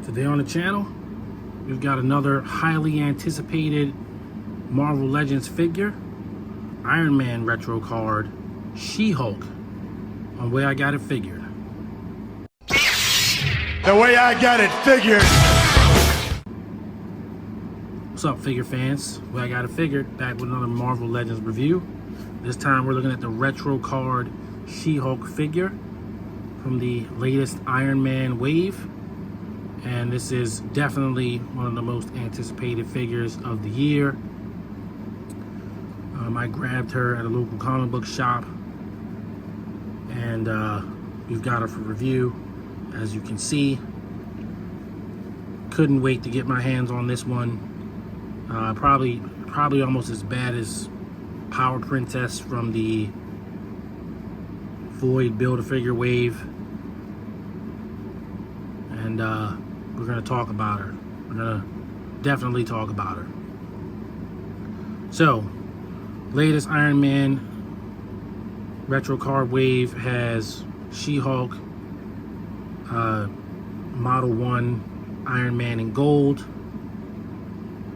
Today on the channel, we've got another highly anticipated Marvel Legends figure, Iron Man retro card, She-Hulk, on Way I Got It Figured. The way I got it figured. What's up, figure fans? Way I Got It Figured, back with another Marvel Legends review. This time we're looking at the retro card She-Hulk figure from the latest Iron Man wave. And this is definitely one of the most anticipated figures of the year. I grabbed her at a local comic book shop, and we've got her for review, as you can see. Couldn't wait to get my hands on this one. Probably almost as bad as Power Princess from the Void Build-A-Figure wave. And we're gonna talk about her. We're gonna definitely talk about her. So, latest Iron Man retro card wave has She-Hulk, Model 1 Iron Man in gold,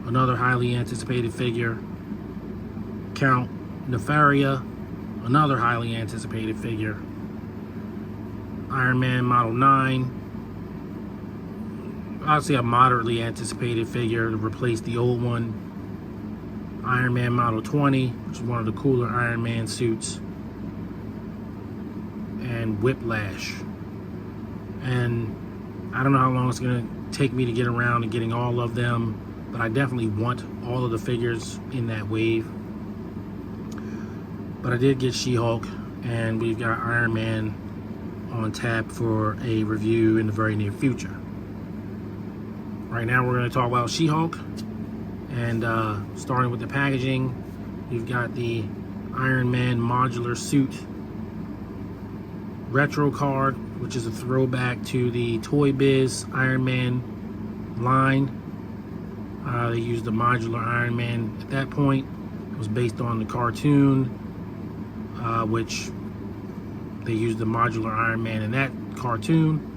another highly anticipated figure, Count Nefaria, another highly anticipated figure, Iron Man Model 9, obviously a moderately anticipated figure to replace the old one, Iron Man Model 20, which is one of the cooler Iron Man suits, and Whiplash. And I don't know how long it's gonna take me to get around to getting all of them, but I definitely want all of the figures in that wave. But I did get She-Hulk, and we've got Iron Man on tap for a review in the very near future. Right now we're going to talk about She-Hulk, and starting with the packaging, you've got the Iron Man modular suit retro card, which is a throwback to the Toy Biz Iron Man line. They used the modular Iron Man at that point. It was based on the cartoon, which they used the modular Iron Man in that cartoon.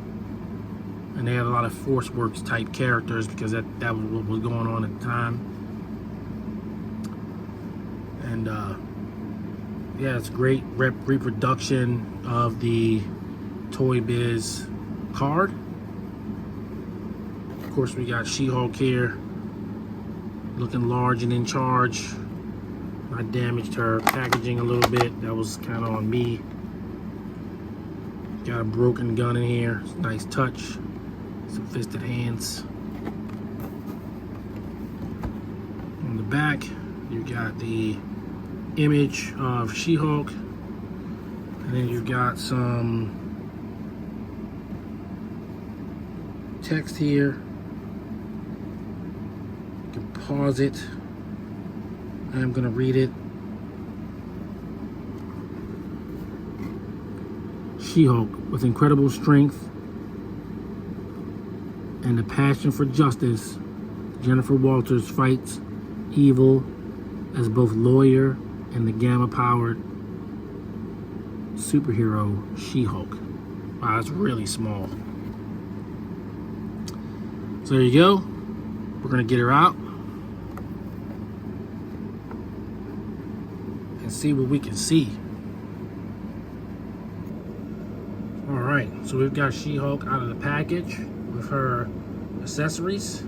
And they had a lot of Force Works type characters because that was what was going on at the time. And yeah, it's great reproduction of the Toy Biz card. Of course, we got She-Hulk here, looking large and in charge. I damaged her packaging a little bit. That was kind of on me. Got a broken gun in here. It's a nice touch. Some fisted hands. On the back, you got the image of She-Hulk, and then you've got some text here. You can pause it. I'm gonna read it. She-Hulk, with incredible strength and a passion for justice, Jennifer Walters fights evil as both lawyer and the gamma-powered superhero She-Hulk. Wow, that's really small. So there you go. We're gonna get her out and see what we can see. All right, so we've got She-Hulk out of the package with her accessories,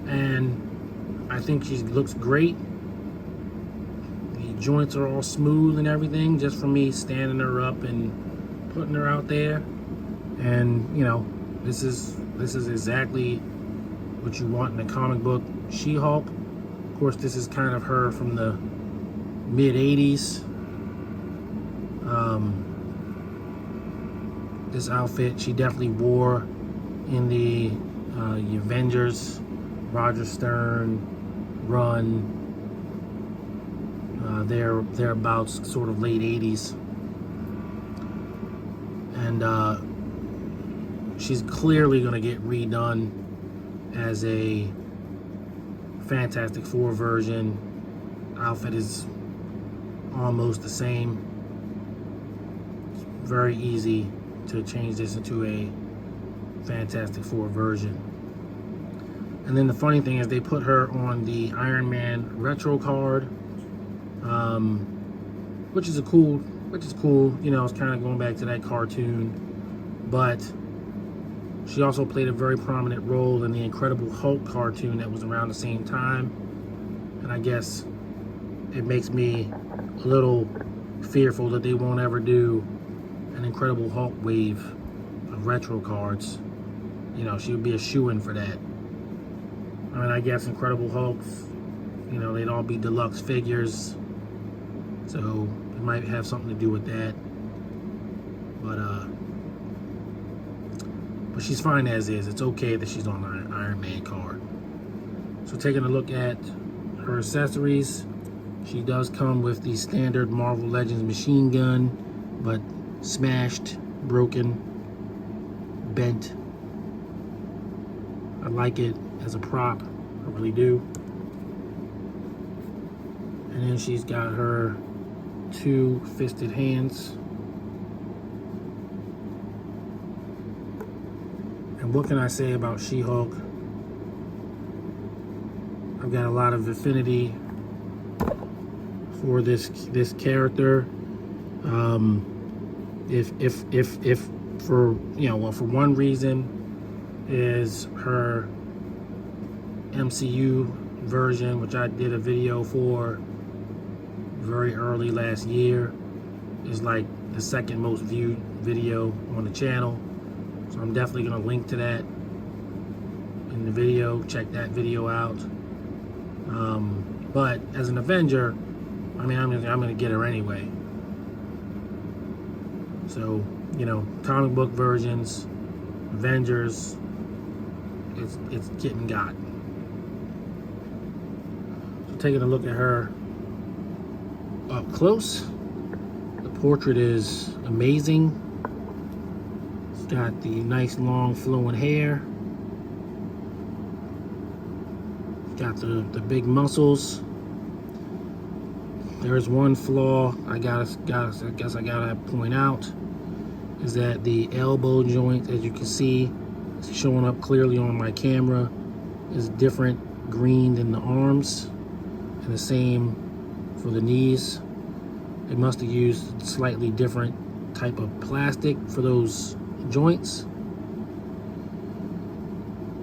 and I think she looks great. The joints are all smooth and everything, just from me standing her up and putting her out there. And you know, this is exactly what you want in a comic book She-Hulk. Of course, this is kind of her from the mid-80s. This outfit she definitely wore in the Avengers, Roger Stern run, thereabouts, sort of late 80s. And she's clearly going to get redone as a Fantastic Four version. Outfit is almost the same. It's very easy to change this into a Fantastic Four version. And then the funny thing is they put her on the Iron Man retro card, which is cool. You know, it's kind of going back to that cartoon, but she also played a very prominent role in the Incredible Hulk cartoon that was around the same time. And I guess it makes me a little fearful that they won't ever do an Incredible Hulk wave of retro cards. You know, she would be a shoo-in for that. I mean, I guess Incredible Hulks, you know, they'd all be deluxe figures, so it might have something to do with that. But she's fine as is. It's okay that she's on an Iron Man card. So taking a look at her accessories, she does come with the standard Marvel Legends machine gun, but smashed, broken, bent. I like it as a prop, I really do. And then she's got her two fisted hands. And what can I say about She-Hulk? I've got a lot of affinity for this character. If for, you know, well, for one reason is her MCU version, which I did a video for very early last year, is like the second most viewed video on the channel. So I'm definitely gonna link to that in the video. Check that video out. But as an Avenger, I mean, I'm gonna get her anyway. So, you know, comic book versions, Avengers, it's getting got. So taking a look at her up close, the portrait is amazing. It's got the nice long flowing hair. It's got the big muscles. There's one flaw I guess I gotta point out, is that the elbow joint, as you can see, it's showing up clearly on my camera, is different green than the arms, and the same for the knees. They must have used slightly different type of plastic for those joints.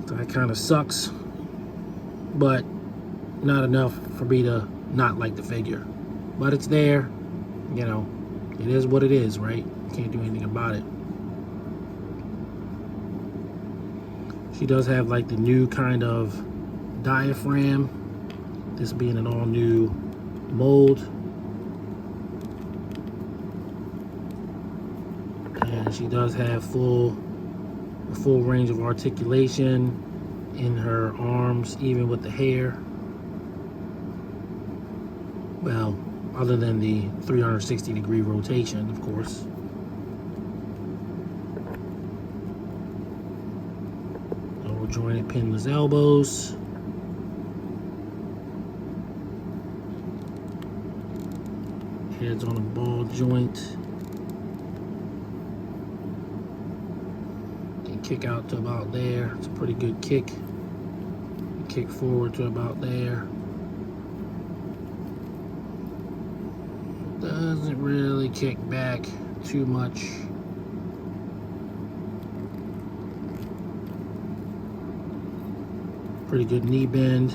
So that kind of sucks, but not enough for me to not like the figure. But it's there, you know, it is what it is, right? Can't do anything about it. She does have like the new kind of diaphragm, this being an all new mold. And she does have a full range of articulation in her arms, even with the hair. Well, other than the 360-degree rotation, of course. Double jointed pinless elbows. Head's on a ball joint. Can kick out to about there. It's a pretty good kick. Kick forward to about there. Doesn't really kick back too much. Pretty good knee bend.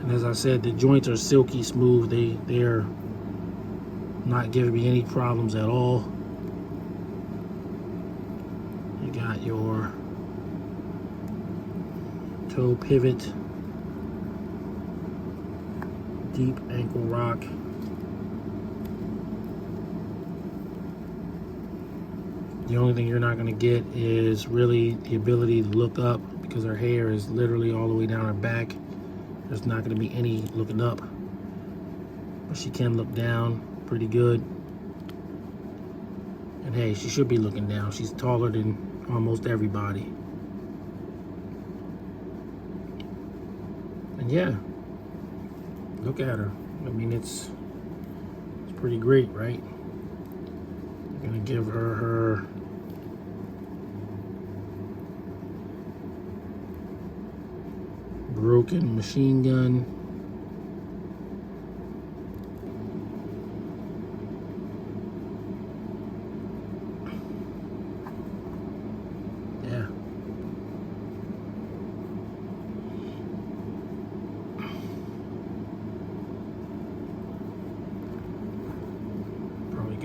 And as I said, the joints are silky smooth. They're not giving me any problems at all. You got your toe pivot, deep ankle rock. The only thing you're not going to get is really the ability to look up, because her hair is literally all the way down her back. There's not going to be any looking up. But she can look down pretty good. And hey, she should be looking down. She's taller than almost everybody. And yeah, look at her. I mean, it's pretty great, right? I'm gonna give her broken machine gun. Yeah. Probably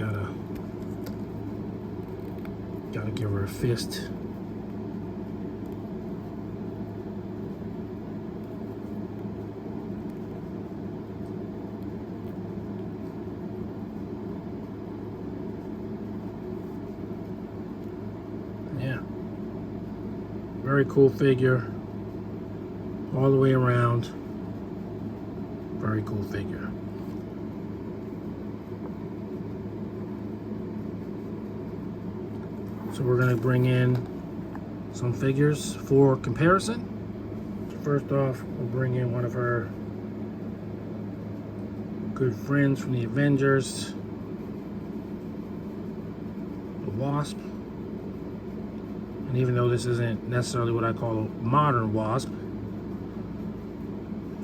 gotta give her a fist. Yeah. Very cool figure. All the way around. Very cool figure. So we're gonna bring in some figures for comparison. First off, we'll bring in one of her good friends from the Avengers, the Wasp. And even though this isn't necessarily what I call a modern Wasp,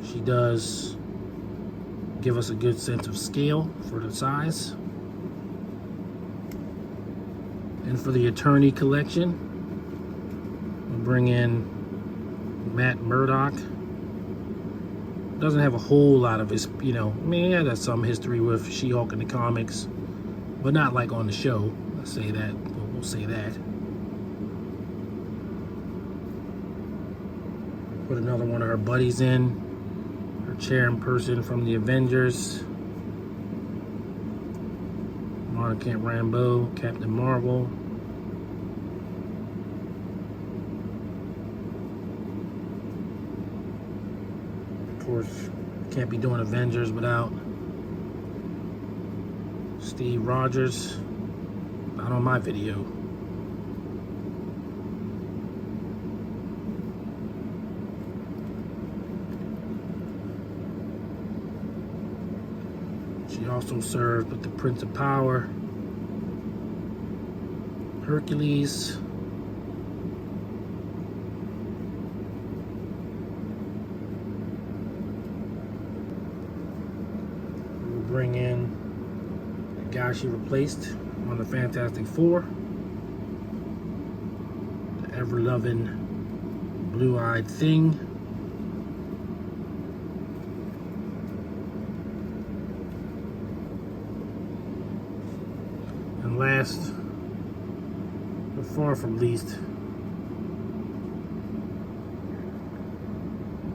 she does give us a good sense of scale for the size. And for the Attorney collection, we'll bring in Matt Murdock. Doesn't have a whole lot of his, he has some history with She-Hulk in the comics, but not like on the show. Let's say that. We'll say that. Put another one of her buddies in. Her chairperson from the Avengers. Monica Rambeau, Captain Marvel. Of course, can't be doing Avengers without Steve Rogers. Not on my video. She also served with the Prince of Power, Hercules, we'll bring in the guy she replaced on the Fantastic Four, the ever-loving blue-eyed Thing. And last, but far from least,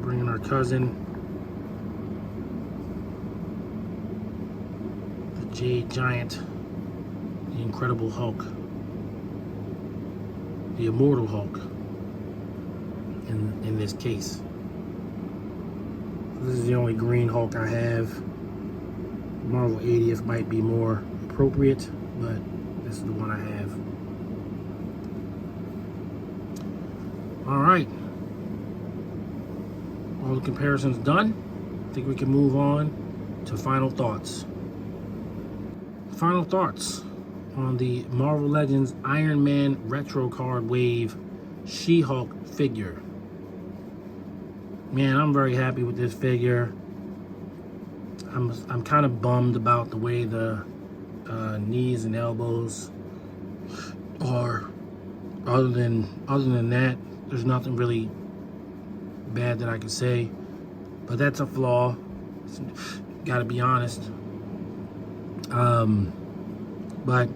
bringing our cousin, the Jade Giant, the Incredible Hulk, the Immortal Hulk, in this case. This is the only green Hulk I have. Marvel 80th might be more appropriate, but this is the one I have. All right. All the comparisons done. I think we can move on to final thoughts. Final thoughts on the Marvel Legends Iron Man Retro Card Wave She-Hulk figure. Man, I'm very happy with this figure. I'm kind of bummed about the way the knees and elbows are. Other than that, there's nothing really bad that I can say. But that's a flaw. Gotta be honest. But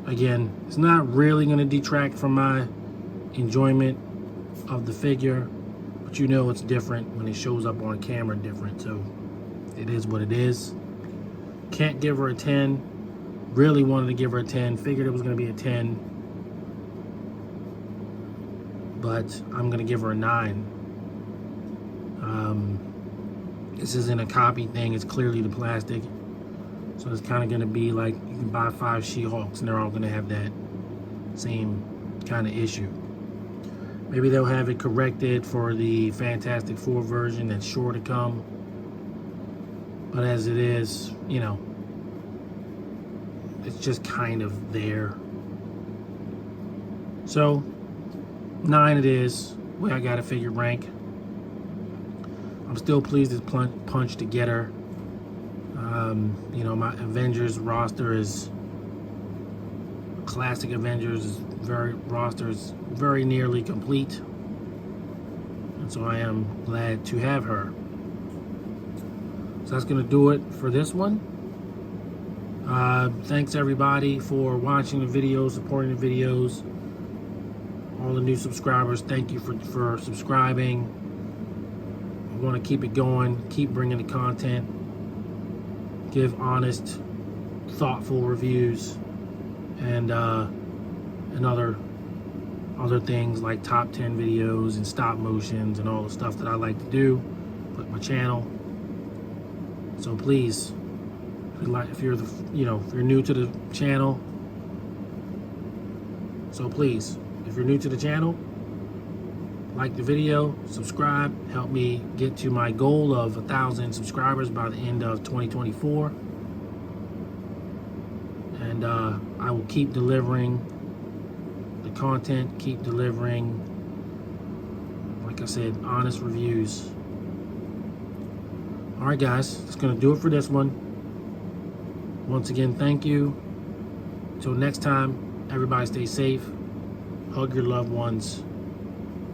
again, it's not really gonna detract from my enjoyment of the figure. But it's different when it shows up on camera different, so it is what it is. Can't give her a 10. Really wanted to give her a 10. Figured it was going to be a 10. But I'm going to give her a 9. This isn't a copy thing. It's clearly the plastic. So it's kind of going to be like you can buy 5 She-Hulks and they're all going to have that same kind of issue. Maybe they'll have it corrected for the Fantastic Four version that's sure to come. But as it is, it's just kind of there. So, 9 it is. Where I got a figure rank. I'm still pleased as punch to get her. You know, my Avengers roster is classic. Avengers roster is very nearly complete, and so I am glad to have her. So that's gonna do it for this one. Thanks everybody for watching the videos, supporting the videos. All the new subscribers, thank you for subscribing. I want to keep it going, keep bringing the content, give honest, thoughtful reviews, and other things like top 10 videos and stop motions and all the stuff that I like to do with my channel. So please, if you're new to the channel, if you're new to the channel, like the video, subscribe, help me get to my goal of 1,000 subscribers by the end of 2024. And I will keep delivering the content, keep delivering, like I said, honest reviews. All right, guys, that's going to do it for this one. Once again, thank you. Until next time, everybody stay safe. Hug your loved ones.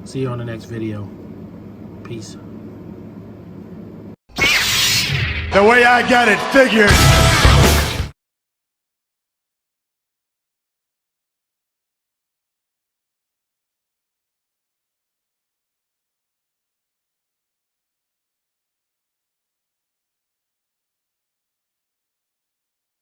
See you on the next video. Peace. The way I got it figured.